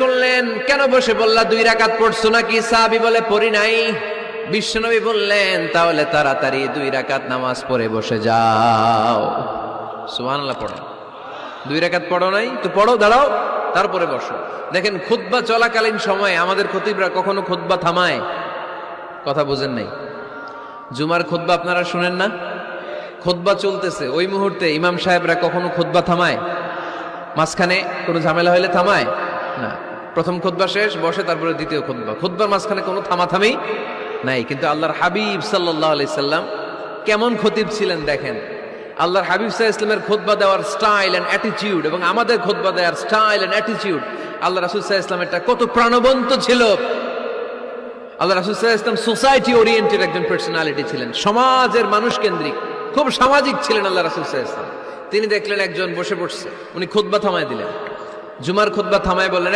করলেন, কেন বসে বললা 2 রাকাত পড়ছো নাকি? সাহাবী বলে পড়ি নাই। বিশ্বনবী বললেন, তাহলে তাড়াতাড়ি 2 রাকাত নামাজ পড়ে বসে যাও। সুবহানাল্লাহ পড়ো। 2 রাকাত পড়ো নাই তো পড়ো, দাঁড়াও, তারপরে বসো। দেখেন খুতবা চলাকালীন সময় আমাদের খতিবরা কখনো খুতবা থামায়? কথা বুঝেন নাই? জুমার খুতবা আপনারা শুনেন না? খুতবা চলতেছে, ওই মুহূর্তে ইমাম সাহেবরা কখনো খুতবা থামায়? মাঝখানে কোনো ঝামেলা হইলে থামায় না। প্রথম খুতবা শেষ, বসে, তারপরে দ্বিতীয় খুতবা। খুতবার মাঝখানে কোনো থামাথামি নাই। কিন্তু আল্লাহর হাবিব সাল্লাল্লাহু আলাইহি সাল্লাম কেমন খতিব ছিলেন দেখেন। আল্লাহর হাবিব সাল্লাল্লাহু আলাইহি ওয়াসাল্লামের খুতবা দেওয়ার স্টাইল এন্ড অ্যাটিটিউড এবং আমাদের খুতবা দেওয়ার স্টাইল এন্ড অ্যাটিটিউড, আল্লাহ রাসূল সাল্লাল্লাহু আলাইহি ওয়াসাল্লামেরটা কত প্রাণবন্ত ছিল। আল্লাহ রাসূল সাল্লাল্লাহু আলাইহি ওয়াসাল্লাম সোসাইটি ওরিয়েন্টেড একজন পার্সোনালিটি ছিলেন, সমাজের মানুষ কেন্দ্রিক, খুব সামাজিক ছিলেন আল্লাহ রাসূল সাল্লাল্লাহু আলাইহি ওয়াসাল্লাম। তিনি দেখলেন একজন বসে পড়ছে, উনি খুতবা থামায় দিলেন। জুমার খুতবা থামায় বললেন,